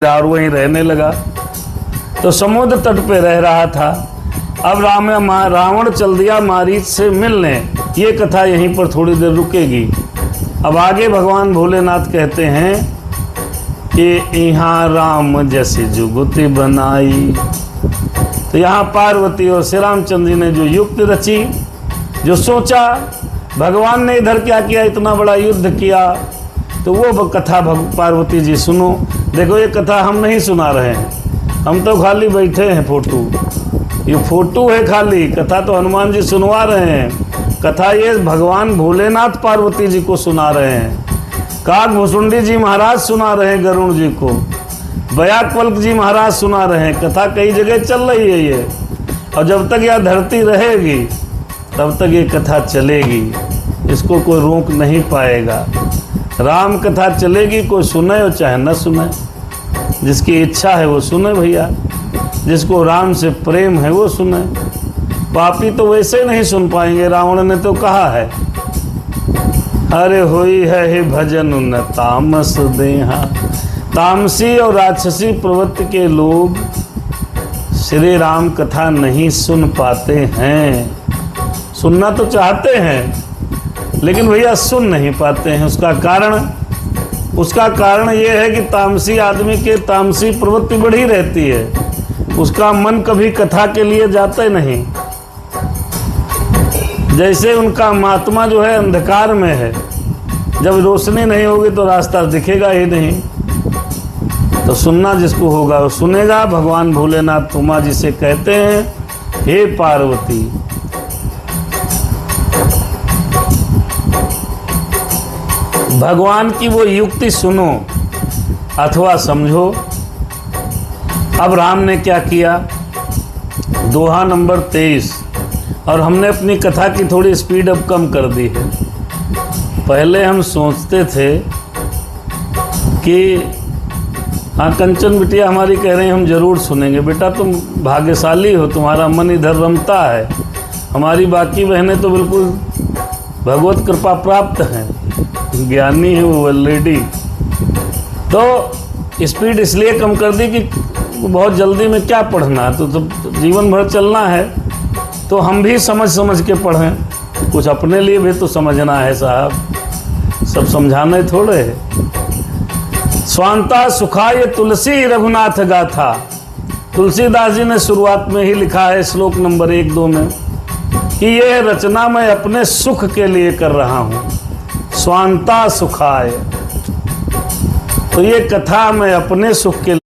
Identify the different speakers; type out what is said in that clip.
Speaker 1: और वहीं रहने लगा। तो समुद्र तट पे रह रहा था। अब रावण चल दिया मारीच से मिलने। ये कथा यहीं पर थोड़ी देर रुकेगी। अब आगे भगवान भोलेनाथ कहते हैं कि यहाँ राम जैसी जुगुति बनाई। तो यहाँ पार्वती और श्री रामचंद्र जी ने जो युक्ति रची, जो सोचा, भगवान ने इधर क्या किया, इतना बड़ा युद्ध किया, तो वो कथा पार्वती जी सुनो। देखो ये कथा हम नहीं सुना रहे हैं, हम तो खाली बैठे हैं फोटो, ये फोटो है खाली। कथा तो हनुमान जी सुनवा रहे हैं, कथा ये भगवान भोलेनाथ पार्वती जी को सुना रहे हैं। काग भुसुंडी जी महाराज सुना रहे हैं गरुण जी को, बयाकवल्क जी महाराज सुना रहे हैं। कथा कई जगह चल रही है ये, और जब तक यह धरती रहेगी तब तक ये कथा चलेगी, इसको कोई रोक नहीं पाएगा। राम कथा चलेगी, कोई सुने और चाहे न सुने, जिसकी इच्छा है वो सुने भैया, जिसको राम से प्रेम है वो सुने। पापी तो वैसे नहीं सुन पाएंगे, रावण ने तो कहा है, अरे होई है हे भजन न तामस देहा। तामसी और राक्षसी प्रवृत्ति के लोग श्री राम कथा नहीं सुन पाते हैं। सुनना तो चाहते हैं लेकिन भैया सुन नहीं पाते हैं। उसका कारण ये है कि तामसी आदमी के तामसी प्रवृत्ति बढ़ी रहती है, उसका मन कभी कथा के लिए जाता नहीं। जैसे उनका महात्मा जो है अंधकार में है, जब रोशनी नहीं होगी तो रास्ता दिखेगा ही नहीं। तो सुनना जिसको होगा वो सुनेगा। भगवान भोलेनाथ उमा जी से कहते हैं, हे पार्वती, भगवान की वो युक्ति सुनो अथवा समझो। अब राम ने क्या किया, दोहा नंबर 23, और हमने अपनी कथा की थोड़ी स्पीड अब कम कर दी है। पहले हम सोचते थे कि हाँ कंचन बिटिया हमारी कह रही हैं हम जरूर सुनेंगे। बेटा तुम भाग्यशाली हो, तुम्हारा मन इधर रमता है। हमारी बाकी बहनें तो बिल्कुल भगवत कृपा प्राप्त हैं, ज्ञानी है वो ऑलरेडी। तो स्पीड इसलिए कम कर दी कि बहुत जल्दी में क्या पढ़ना, तो जीवन भर चलना है, तो हम भी समझ के पढ़ें। कुछ अपने लिए भी तो समझना है साहब, सब समझाने थोड़े है। स्वांता सुखाय तुलसी रघुनाथ गाथा, तुलसीदास जी ने शुरुआत में ही लिखा है श्लोक नंबर 1-2 में कि यह रचना मैं अपने सुख के लिए कर रहा हूँ। स्वांता सुखाय, तो ये कथा मैं अपने सुख के